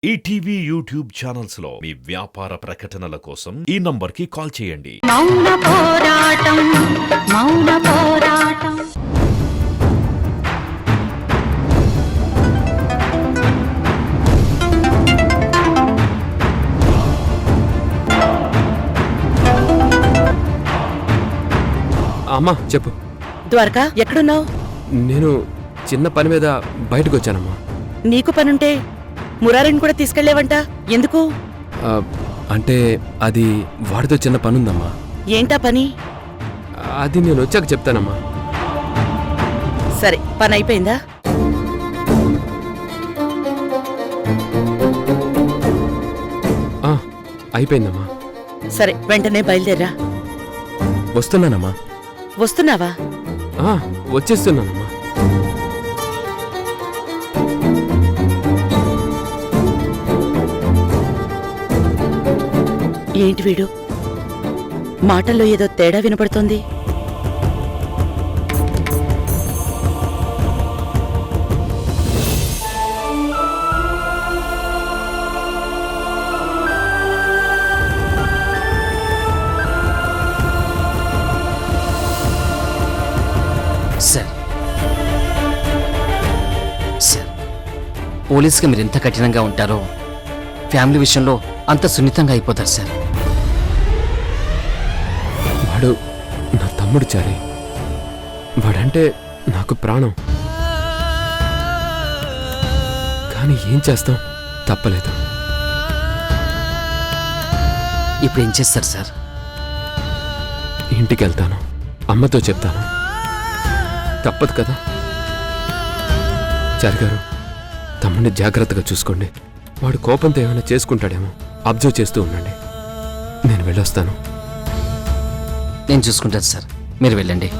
ETV YouTube channels లో మీ వ్యాపార ప్రకటనల కోసం ఈ నంబర్కి కాల్ చేయండి. మౌన పోరాటం, మౌన పోరాటం. అమ్మా చెప్పు. ద్వారకా ఎక్కడున్నావు? నేను చిన్న పని మీద బయటకు వచ్చానమ్మా. నీకు పనుంటే మురారిని కూడా తీసుకెళ్లేవంట, ఎందుకు? అంటే అది వాడితో చిన్న పనుందమ్మా. ఏంటా పని? అది నేను వచ్చాక చెప్తానమ్మా. సరే, పని అయిపోయిందా? అయిపోయిందమ్మా. సరే, వెంటనే బయలుదేరా. వస్తున్నానమ్మా. వస్తున్నావా? వచ్చేస్తున్నానమ్మా. ఏంటి వీడు మాటల్లో ఏదో తేడా వినపడుతోంది. సార్, పోలీసుగా మీరు ఎంత కఠినంగా ఉంటారో ఫ్యామిలీ విషయంలో అంత సున్నితంగా అయిపోతారు సార్. వాడు నా తమ్ముడు చారి. వాడంటే నాకు ప్రాణం. కానీ ఏం చేస్తాం, తప్పలేదు. ఇప్పుడు ఏం చేస్తారు సార్? ఇంటికి వెళ్తాను, అమ్మతో చెప్తాను. తప్పదు కదా. చారిగారు, తమ్ముడిని జాగ్రత్తగా చూసుకోండి. వాడు కోపంతో ఏమైనా చేసుకుంటాడేమో అబ్జర్వ్ చేస్తూ ఉండండి. నేను వెళ్ళొస్తాను. నేను చూసుకుంటాను సార్, మీరు వెళ్ళండి.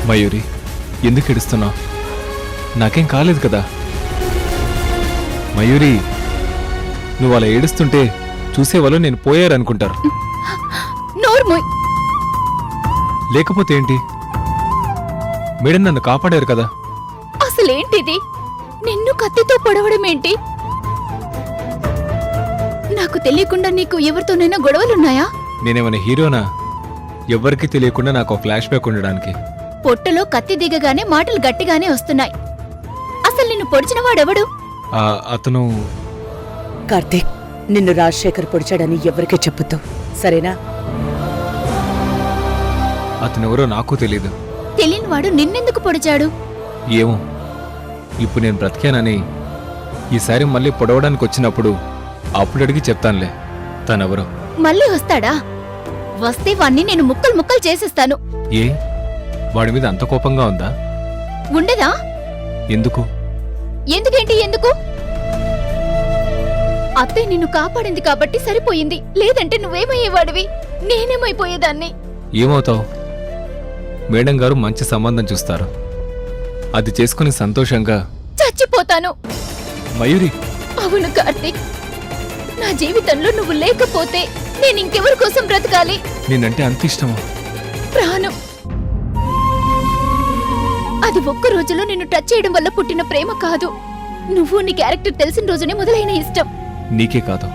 మయూరి, ఎందుకు ఏడుస్తున్నావు? నాకేం కాలేదు కదా. మయూరి, నువ్వు అలా ఏడుస్తుంటే చూసేవాళ్ళు నేను పోయారనుకుంటారు. లేకపోతే ఏంటి? మేడం నన్ను కాపాడారు కదా. అసలేంటిది? నిన్ను కత్తితో పొడవడమేంటి? నాకు తెలియకుండా నీకు ఎవరితోనైనా గొడవలున్నాయా? నేనేమైనా హీరోనా? ఎవ్వరికీ తెలియకుండా నాకు ఫ్లాష్ బ్యాక్ ఉండడానికి. పొట్టలో కత్తి దిగగానే మాటలు గట్టిగానే వస్తున్నాయి. అసలు నిన్ను పొడిచిన వాడెవడు? అతను కార్తీక్, నిన్ను రాజశేఖర్ పొడిచాడని ఎవరికీ చెప్పొద్దు, సరేనా? అతనెవరో నాకు తెలీదు. తెలియని వాడు నిన్నెందుకు పొడిచాడు? ఏమో, ఇప్పుడు నేను బ్రతికానని ఈసారి మళ్ళీ పొడవడానికి వచ్చినప్పుడు అప్పుడు అడిగి చెప్తానులే తనెవరో. మళ్ళీ వస్తాడా? వస్తే వాణ్ణి నేను ముక్కలు ముక్కలు చేసేస్తాను. ఏ, వాడి మీద అంత కోపంగా ఉందా? ఉండదా? ఎందుకు? ఎందుకేంటి ఎందుకు? అత్తయ్య నిన్ను కాపాడింది కాబట్టి సరిపోయింది. లేదంటే నువ్వేమయ్యేవాడివి, నేనేమైపోయేదాన్ని. ఏమవుతావు? మేడం గారు మంచి సంబంధం చూస్తారు, అది చేసుకుని సంతోషంగా చచ్చిపోతాను. మయూరి, అవును కార్తీక్, నా జీవితంలో నువ్వు లేకపోతే నేను ఇంకెవరి కోసం బ్రతకాలి? నేనంటే అంత ఇష్టమా? ప్రాణం. అది ఒక్క రోజులో నిన్ను టచ్ చేయడం వల్ల పుట్టిన ప్రేమ కాదు. నువ్వు నీ క్యారెక్టర్ తెలిసిన రోజునే మొదలైన ఇష్టం. నీకే కాదు,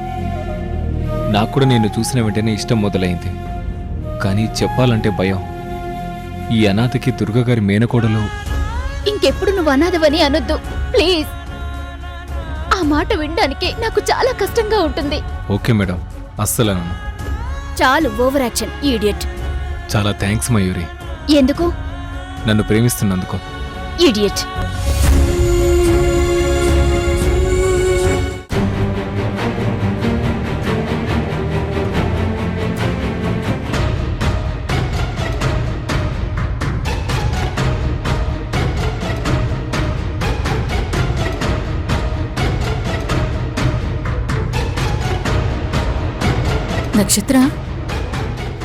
నాకు కూడా నేను చూసిన వెంటనే ఇష్టం మొదలైంది. కానీ చెప్పాలంటే భయం. ఈ అనాథకి దుర్గగారి మేనకోడలు. ఇంకెప్పుడు నువ్వు అనాథవని అనొద్దు ప్లీజ్. ఆ మాట వినడానికి నాకు చాలా కష్టంగా ఉంటుంది. ఓకే మేడం, అస్సలు అనను. చాలు ఓవర్ యాక్షన్, ఈడియట్. చాలా థ్యాంక్స్ మయూరి. ఎందుకు? నన్ను ప్రేమిస్తున్నందుకు. ఈడియట్. నక్షత్ర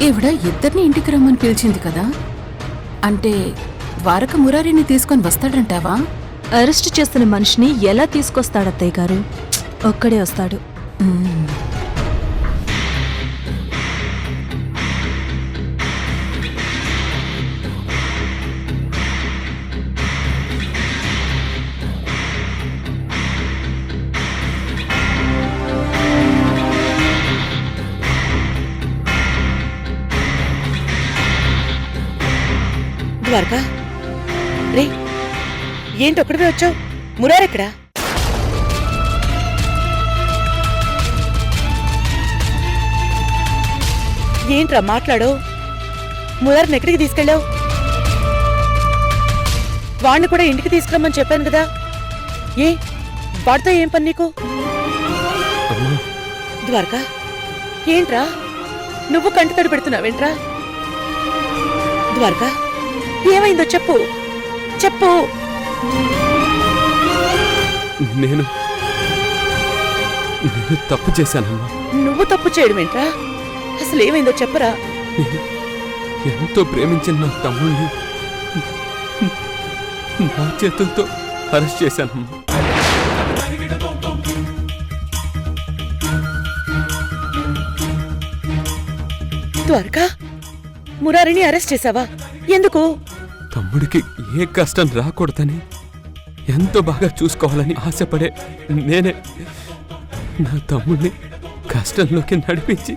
ఈవిడ ఇద్దరిని ఇంటికి రమ్మని పిలిచింది కదా, అంటే ద్వారక మురారిని తీసుకొని వస్తాడంటావా? అరెస్ట్ చేసిన మనిషిని ఎలా తీసుకొస్తాడత్తయ్య గారు? ఒక్కడే వస్తాడు. ద్వారకా రే, ఏంటి ఒక్కడివే వచ్చావు? మురారెక్కడా? ఏంట్రా మాట్లాడు? మురారిని ఎక్కడికి తీసుకెళ్ళావు? వాణ్ణి కూడా ఇంటికి తీసుకురమ్మని చెప్పాను కదా, ఏ వాడితో ఏం పని నీకు? అమ్మా, ద్వారకా ఏంట్రా నువ్వు కంటి తడి పెడుతున్నావేంట్రా? ద్వారకా ఏమైందో చెప్పు, చెప్పు. నేను తప్పు చేశానమ్మా. నువ్వు తప్పు చేయడం ఏంట్రా? అసలు ఏమైందో చెప్పరా? నేను ఎంతో ప్రేమించిన నా తమ్ముడిని నా చేతులతో అరెస్ట్ చేశానమ్మా. ద్వారకా మురారిని అరెస్ట్ చేశావా? ఎందుకు? తమ్ముడికి ఏ కష్టం రాకూడదని, ఎంతో బాగా చూసుకోవాలని ఆశపడే నేనే నా తమ్ముడిని కష్టంలోకి నడిపించి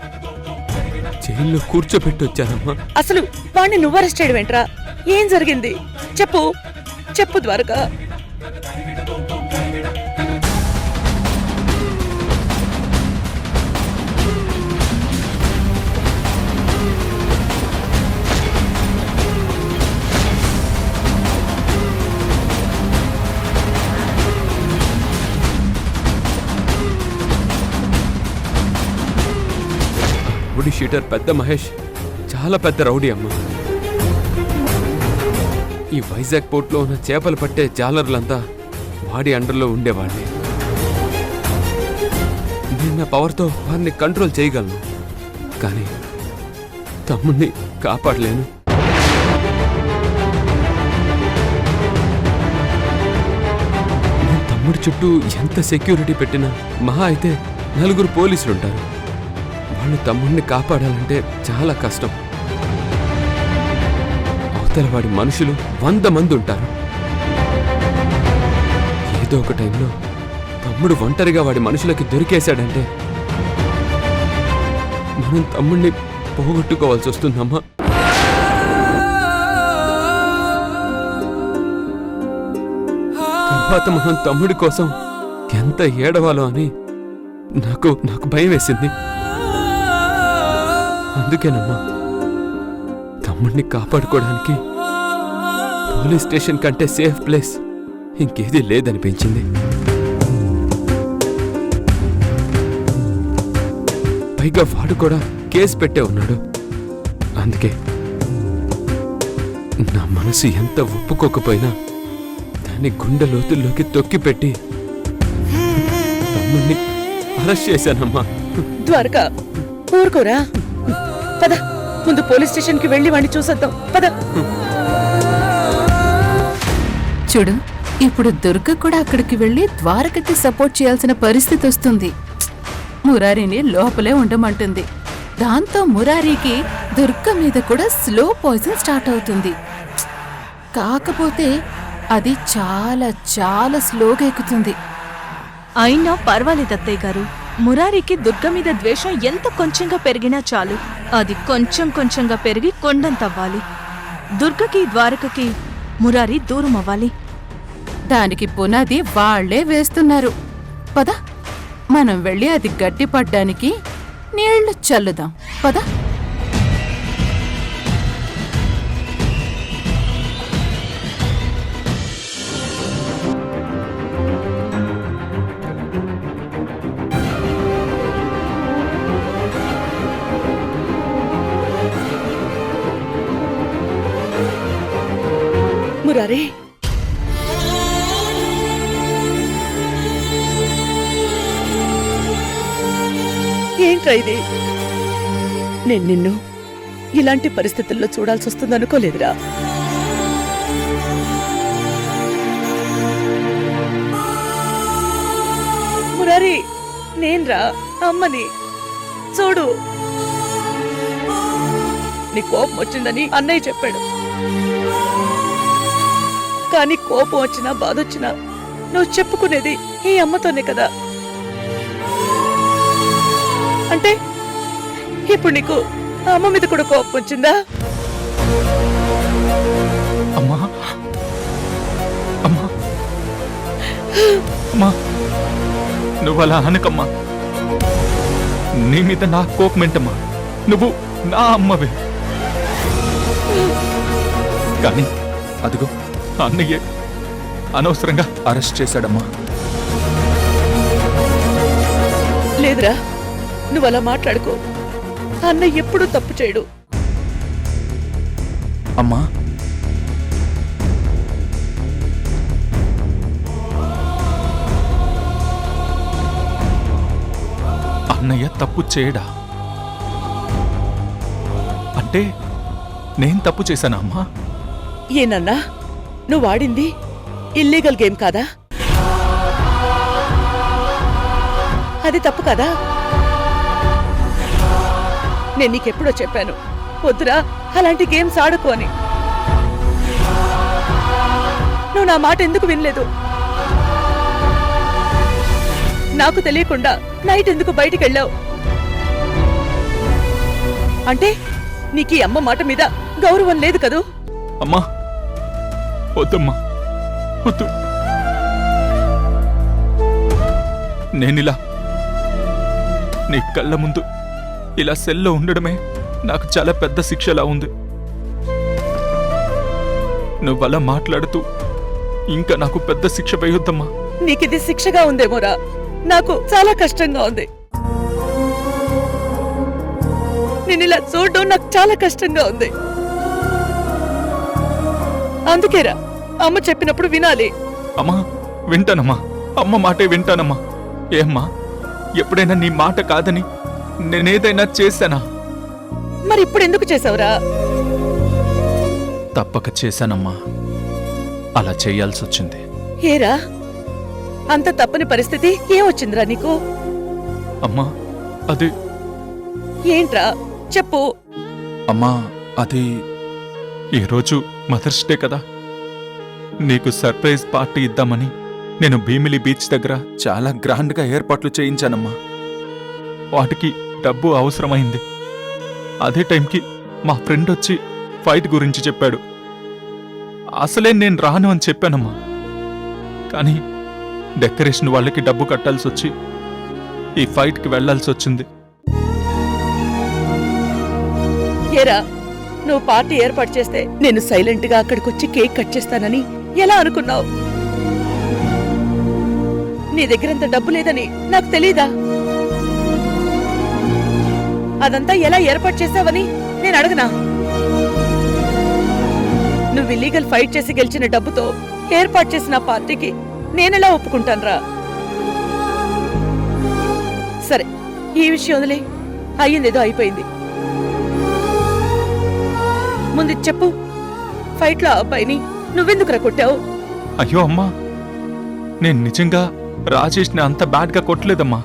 జైల్లో కూర్చోబెట్టి వచ్చానమ్మా. అసలు వాణ్ణి నువ్వు అరెస్ట్ చేయడం ఏంట్రా? ఏం జరిగింది చెప్పు, చెప్పు ద్వారకా. రౌడీ షీటర్ పెద్ద మహేష్ చాలా పెద్ద రౌడీ అమ్మా. ఈ వైజాగ్ పోర్ట్లో ఉన్న చేపలు పట్టే జాలర్లంతా వాడి అండర్లో ఉండేవాడిని. నేను నా పవర్తో వారిని కంట్రోల్ చేయగలను, కానీ తమ్ముడిని కాపాడలేను. నేను తమ్ముడి చుట్టూ ఎంత సెక్యూరిటీ పెట్టినా మహా అయితే 4 పోలీసులుంటారు. వాళ్ళు తమ్ముడిని కాపాడాలంటే చాలా కష్టం. అవతల వాడి మనుషులు 100 మంది ఉంటారు. ఏదో ఒక టైంలో తమ్ముడు ఒంటరిగా వాడి మనుషులకి దొరికేశాడంటే మనం తమ్ముడిని పోగొట్టుకోవాల్సి వస్తుందమ్మా. తర్వాత మనం తమ్ముడి కోసం ఎంత ఏడవాలో అని నాకు భయం వేసింది. అందుకేనమ్మా తమ్ముడిని కాపాడుకోవడానికి పోలీస్ స్టేషన్ కంటే సేఫ్ ప్లేస్ ఇంకేదీ లేదనిపించింది. పైగా వాడు కూడా కేసు పెట్టే ఉన్నాడు. అందుకే నా మనసు ఎంత ఒప్పుకోకపోయినా దాన్ని గుండె లోతుల్లోకి తొక్కిపెట్టి తమ్ముడిని అరెస్ట్ చేశానమ్మా. ద్వారకా ఊరుకోరా, పద ముందు పోలీస్ స్టేషన్ కి వెళ్ళి వాడిని చూసొద్దాం, పద. చూడు, ఇప్పుడు దుర్గ కూడా అక్కడికి వెళ్లి ద్వారకకి సపోర్ట్ చేయాల్సిన పరిస్థితి వస్తుంది. మురారిని లోపలే ఉండమంటుంది. దాంతో మురారికి దుర్గ మీద కూడా స్లో పాయిజన్ స్టార్ట్ అవుతుంది. కాకపోతే అది చాలా చాలా స్లోగా ఎక్కుతుంది. అయినా పర్వాలేదు అత్తయ్య గారు. మురారికి దుర్గ మీద ద్వేషం ఎంత కొంచెంగా పెరిగినా చాలు, అది కొంచెం కొంచెంగా పెరిగి కొండంతవ్వాలి. దుర్గకి ద్వారకకి మురారి దూరం అవ్వాలి. దానికి పునాది వాళ్లే వేస్తున్నారు. పద, మనం వెళ్ళి అది గట్టిపడ్డానికి నీళ్లు చల్లుదాం. పద. మురారి, ఏంట్రా ఇది? నేను నిన్ను ఇలాంటి పరిస్థితుల్లో చూడాల్సి వస్తుంది అనుకోలేదురా. మురారి, నేన్రా అమ్మని. చూడు, నీ కోపం వచ్చిందని అన్నయ్య చెప్పాడు. కానీ కోపం వచ్చినా బాధ వచ్చినా నువ్వు చెప్పుకునేది ఈ అమ్మతోనే కదా. అంటే ఇప్పుడు నీకు ఆ అమ్మ మీద కూడా కోపం వచ్చిందా? అమ్మా అమ్మా అమ్మా, నువ్వు అలా అనకమ్మా. నీ మీద నా కోపమేంటమ్మా? నువ్వు నా అమ్మవే. కానీ అదిగో అన్నయ్య అనవసరంగా అరెస్ట్ చేశాడమ్మా. లేదురా, నువ్వు అలా మాట్లాడుకో. అన్నయ్య ఎప్పుడూ తప్పు చేయడు. అమ్మా, అన్నయ్య తప్పు చేయడా? అంటే నేను తప్పు చేశానా అమ్మా? ఏనన్నా, నువ్వు ఆడింది ఇల్లీగల్ గేమ్ కాదా? అది తప్పు కదా? నేను నీకెప్పుడో చెప్పాను, వద్దురా అలాంటి గేమ్స్ ఆడుకో అని. నువ్వు నా మాట ఎందుకు వినలేదు? నాకు తెలియకుండా నైట్ ఎందుకు బయటికి వెళ్ళావు? అంటే నీకు ఈ అమ్మ మాట మీద గౌరవం లేదు కదూ? అమ్మా వద్దమ్మా, వద్దు. నేనిలా నీ కళ్ళ ముందు ఇలా సెల్లో ఉండడమే నాకు చాలా పెద్ద శిక్షలా ఉంది. నువ్వలా మాట్లాడుతూ ఇంకా నాకు పెద్ద శిక్ష వేయొద్దమ్మా. నీకిది శిక్షగా ఉందేమోరా, నాకు చాలా కష్టంగా ఉంది. నేనిలా చూడడం నాకు చాలా కష్టంగా ఉంది. అందుకేరా అమ్మ చెప్పినప్పుడు వినాలి. అమ్మా వింటానమ్మా, అమ్మ మాటే వింటానమ్మా. ఏమ్మా, ఎప్పుడైనా నీ మాట కాదని నేనేదైనా చేశానా? మరి ఇప్పుడు ఎందుకు చేసావురా? తప్పక చేశానమ్మా, అలా చేయాల్సి వచ్చింది. ఏరా, అంత తప్పని పరిస్థితి ఏమొచ్చిందిరా నీకు? అమ్మా అది ఏంట్రా చెప్పు. అమ్మా అది ఈరోజు మదర్స్ డే కదా, నీకు సర్ప్రైజ్ పార్టీ ఇద్దామని నేను భీమిలి బీచ్ దగ్గర చాలా గ్రాండ్గా ఏర్పాట్లు చేయించానమ్మా. వాటికి డబ్బు అవసరమైంది. అదే టైంకి మా ఫ్రెండ్ వచ్చి ఫైట్ గురించి చెప్పాడు. అసలే నేను రాను అని చెప్పానమ్మా. కానీ డెకరేషన్ వాళ్ళకి డబ్బు కట్టాల్సి వచ్చి ఈ ఫైట్కి వెళ్లాల్సి వచ్చింది. ఏరా, నువ్వు పార్టీ ఏర్పాటు చేస్తే నేను సైలెంట్ గా అక్కడికొచ్చి కేక్ కట్ చేస్తానని ఎలా అనుకున్నావు? నీ దగ్గరంత డబ్బు లేదని నాకు తెలీదా? అదంతా ఎలా ఏర్పాటు చేశావని నేను అడగనా? నువ్వు ఇల్లీగల్ ఫైట్ చేసి గెలిచిన డబ్బుతో ఏర్పాటు చేసిన పార్టీకి నేనెలా ఒప్పుకుంటానురా? సరే, ఈ విషయం వదిలే, అయ్యిందేదో అయిపోయింది. ముందు చెప్పు, ఫైట్ లో అబ్బాయిని నువ్వెందుకురా కొట్టావు? అయ్యో అమ్మా, నేను నిజంగా రాజేష్ని అంత బ్యాడ్గా కొట్టలేదమ్మా.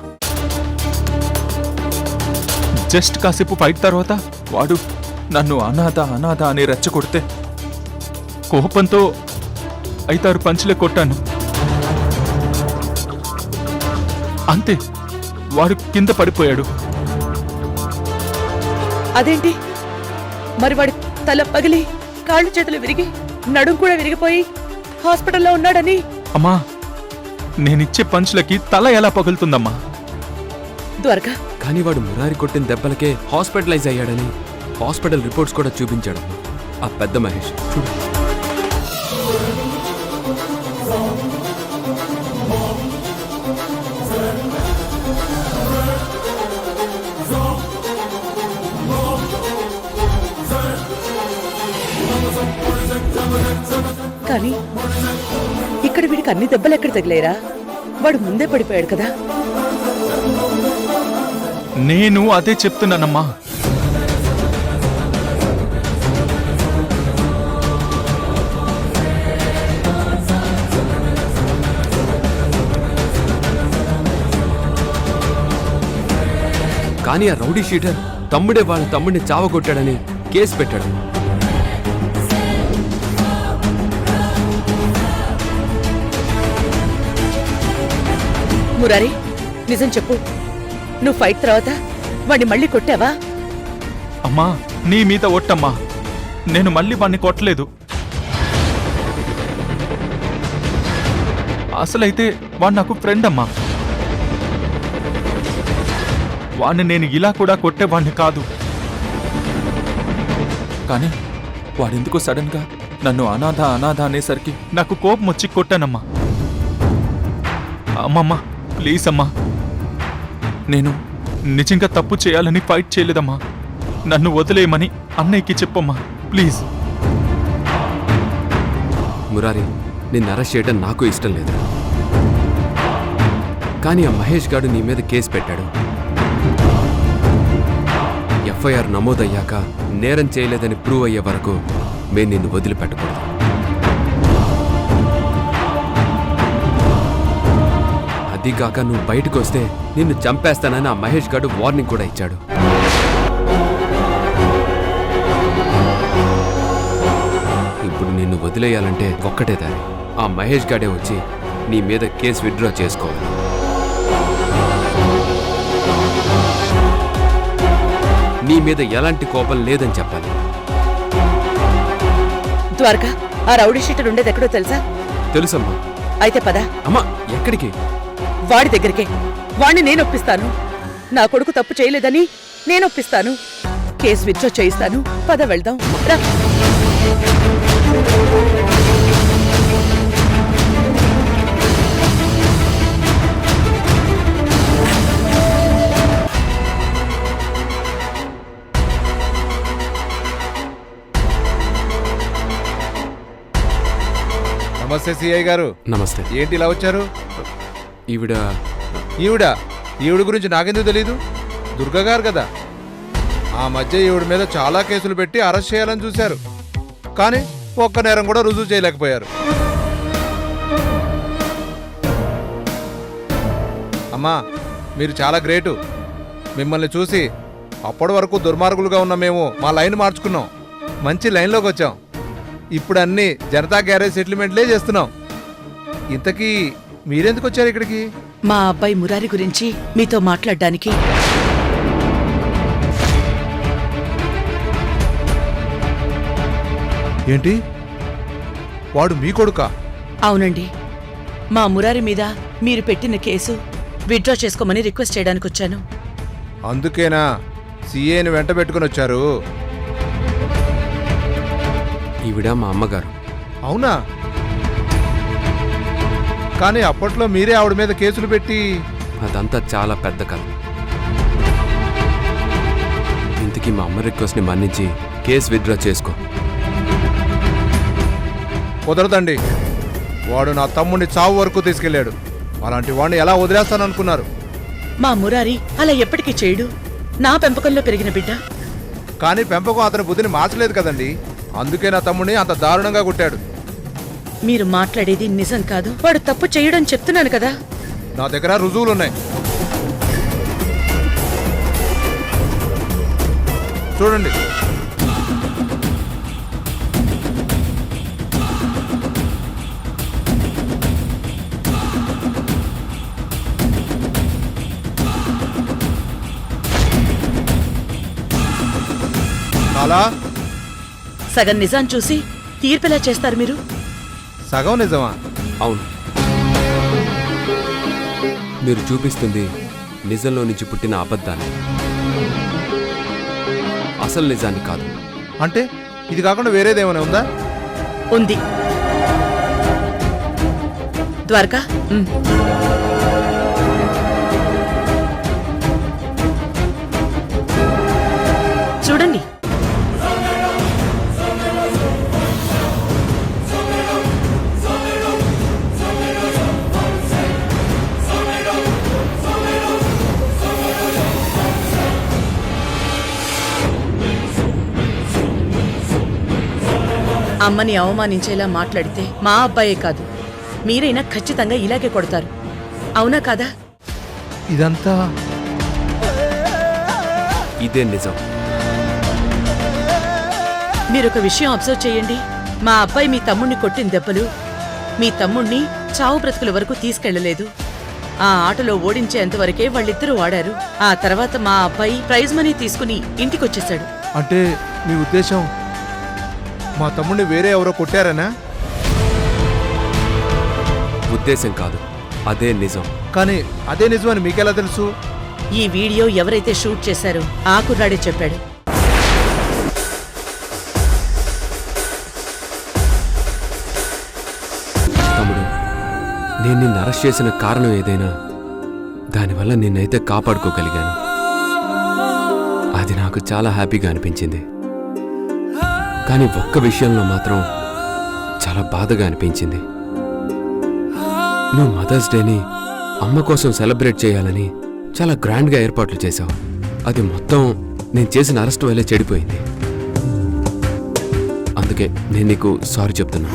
జస్ట్ కాసేపు ఫైట్ తర్వాత వాడు నన్ను అనాథ అనాథ అని రెచ్చగొడితే కోపంతో 5-6 పంచులే కొట్టాను. అంతే, వాడు కింద పడిపోయాడు. అదేంటి మరి? వాడి తల పగిలి కాళ్ళు చేతులు విరిగి నడుం కూడా విరిగిపోయి హాస్పిటల్లో ఉన్నాడని. అమ్మా, నేనిచ్చే పంచులకి తల ఎలా పగులుతుందమ్మా? ద్వారకా, కానీ వాడు మురారి కొట్టిన దెబ్బలకే హాస్పిటలైజ్ అయ్యాడని హాస్పిటల్ రిపోర్ట్స్ కూడా చూపించాడమ్మా ఆ పెద్ద మహేష్. చూడు, కానీ ఇక్కడ వీడికి అన్ని దెబ్బలు ఎక్కడ తగిలేరా? వాడు ముందే పడిపోయాడు కదా. నేను అదే చెప్తున్నానమ్మా. కానీ ఆ రౌడీ షీటర్ తమ్ముడే వాళ్ళ తమ్ముడిని చావగొట్టాడని కేసు పెట్టాడు. మురారి నిజం చెప్పు, నువ్వు ఫైట్ తర్వాత వాడిని మళ్ళీ కొట్టావా? అమ్మా నీ మీద ఒట్టమ్మా, నేను మళ్ళీ వాణ్ణి కొట్టలేదు. అసలైతే వాడు నాకు ఫ్రెండ్ అమ్మా. వాణ్ణి నేను ఇలా కూడా కొట్టేవాణ్ణి కాదు. కానీ వాడెందుకో సడన్ గా నన్ను అనాథ అనాథ అనేసరికి నాకు కోపం వచ్చి కొట్టానమ్మా. అమ్మమ్మ ప్లీజ్ అమ్మా, నేను నిజంగా తప్పు చేయాలని ఫైట్ చేయలేదమ్మా. నన్ను వదిలేయమని అన్నయ్యకి చెప్పమ్మా ప్లీజ్. మురారి, నిన్ను అరెస్ట్ చేయడం నాకు ఇష్టం లేదు. కానీ ఆ మహేష్ గాడు నీ మీద కేసు పెట్టాడు. ఎఫ్ఐఆర్ నమోదయ్యాక నేరం చేయలేదని ప్రూవ్ అయ్యే వరకు మేము నిన్ను వదిలిపెట్టకూడదు. అదిగాక నువ్వు బయటకు వస్తే నిన్ను చంపేస్తానని ఆ మహేష్ గాడు వార్నింగ్ కూడా ఇచ్చాడు. ఇప్పుడు నిన్ను వదిలేయాలంటే ఒక్కటే దారి, ఆ మహేష్ గాడే వచ్చి నీ మీద కేసు విత్డ్రా చేసుకోవాలి. నీ మీద ఎలాంటి కోపం లేదని చెప్పాలి. ద్వారకా, ఆ రౌడీ షీటర్ ఉండేది ఎక్కడో తెలుసా? తెలుసమ్మా. అయితే పద. అమ్మా ఎక్కడికి? వాడి దగ్గరికే. వాణ్ణి నేను ఒప్పిస్తాను. నా కొడుకు తప్పు చేయలేదని నేను ఒప్పిస్తాను. కేసు విత్డ్రా చేయిస్తాను. పద వెళ్దాం రా. నమస్తే సిఐ గారు. నమస్తే. ఏంటి ఇలా వచ్చారు? ఈవిడ ఈవిడ గురించి నాకెందుకు తెలీదు? దుర్గా గారు కదా. ఆ మధ్య ఈవిడ మీద చాలా కేసులు పెట్టి అరెస్ట్ చేయాలని చూశారు, కానీ ఒక్క నేరం కూడా రుజువు చేయలేకపోయారు. అమ్మా మీరు చాలా గ్రేటు. మిమ్మల్ని చూసి అప్పటి వరకు దుర్మార్గులుగా ఉన్న మేము మా లైన్ మార్చుకున్నాం, మంచి లైన్లోకి వచ్చాం. ఇప్పుడు అన్ని జనతా గ్యారేజ్ సెటిల్మెంట్లే చేస్తున్నాం. ఇంతకీ మీరెందుకు వచ్చారు ఇక్కడికి? మా అబ్బాయి మురారి గురించి మీతో మాట్లాడడానికి. ఏంటి, వాడు మీ కొడుకా? అవునండి, మా మురారి మీద మీరు పెట్టిన కేసు విత్డ్రా చేసుకోమని రిక్వెస్ట్ చేయడానికి వచ్చాను. అందుకేనా సీఏని వెంట పెట్టుకుని వచ్చారు? ఈవిడ మా అమ్మగారు. అవునా? కానీ అప్పట్లో మీరే ఆవిడ మీద కేసులు పెట్టి. అదంతా చాలా పెద్ద కథ. ఇంతకీ మా అమ్మ రిక్వెస్ట్ని మన్నించి కేసు విత్డ్రా చేసుకో. కుదరదండి. వాడు నా తమ్ముడిని చావు వరకు తీసుకెళ్లాడు. అలాంటి వాడిని ఎలా వదిలేస్తాననుకున్నారు? మా మురారి అలా ఎప్పటికీ చేయడు. నా పెంపకంలో పెరిగిన బిడ్డ. కానీ పెంపకం అతని బుద్ధిని మార్చలేదు కదండి. అందుకే నా తమ్ముడిని అంత దారుణంగా కొట్టాడు. మీరు మాట్లాడేది నిజం కాదు. వాడు తప్పు చేయడం చెప్తున్నాను కదా. నా దగ్గర రుజువులున్నాయి. చూడండి. చాలా సగం నిజం చూసి తీర్పెలా చేస్తారు మీరు? సగం నిజమా? అవును, మీరు చూపిస్తుంది నిజంలో నుంచి పుట్టిన అబద్ధాన్ని, అసలు నిజాన్ని కాదు. అంటే ఇది కాకుండా వేరేదేమైనా ఉందా? ఉంది. ద్వారకా, చూడండి. అమ్మని అవమానించేలా మాట్లాడితే మా అబ్బాయే కాదు, మీరైనా ఖచ్చితంగా ఇలాగే కొడతారు. అవునా కాదా? ఇదంతా ఇదే నిజం. మీరొక విషయం అబ్జర్వ్ చేయండి. మా అబ్బాయి మీ తమ్ముణ్ణి కొట్టిన దెబ్బలు మీ తమ్ముణ్ణి చావు బ్రతుకుల వరకు తీసుకెళ్లలేదు. ఆ ఆటలో ఓడించేంతవరకే వాళ్ళిద్దరూ ఆడారు. ఆ తర్వాత మా అబ్బాయి ప్రైజ్ మనీ తీసుకుని ఇంటికొచ్చేశాడు. అంటే మీ ఉద్దేశం మా తమ్ముడిని వేరే ఎవరో కొట్టారనా? ఉద్దేశం కాదు, అదే నిజం. కానీ అదే నిజమని మీకెలా తెలుసు? ఈ వీడియో ఎవరైతే షూట్ చేశారో ఆ కుర్రాడే చెప్పాడు. తమ్ముడు, నేను నిన్ను అరెస్ట్ చేసిన కారణం ఏదైనా దానివల్ల నిన్నైతే కాపాడుకోగలిగాను. అది నాకు చాలా హ్యాపీగా అనిపించింది. కానీ ఒక్క విషయంలో మాత్రం చాలా బాధగా అనిపించింది. నువ్వు మదర్స్ డేని అమ్మ కోసం సెలబ్రేట్ చేయాలని చాలా గ్రాండ్గా ఏర్పాట్లు చేశావు. అది మొత్తం నేను చేసిన అరెస్ట్ వల్లే చెడిపోయింది. అందుకే నేను నీకు సారీ చెప్తున్నా.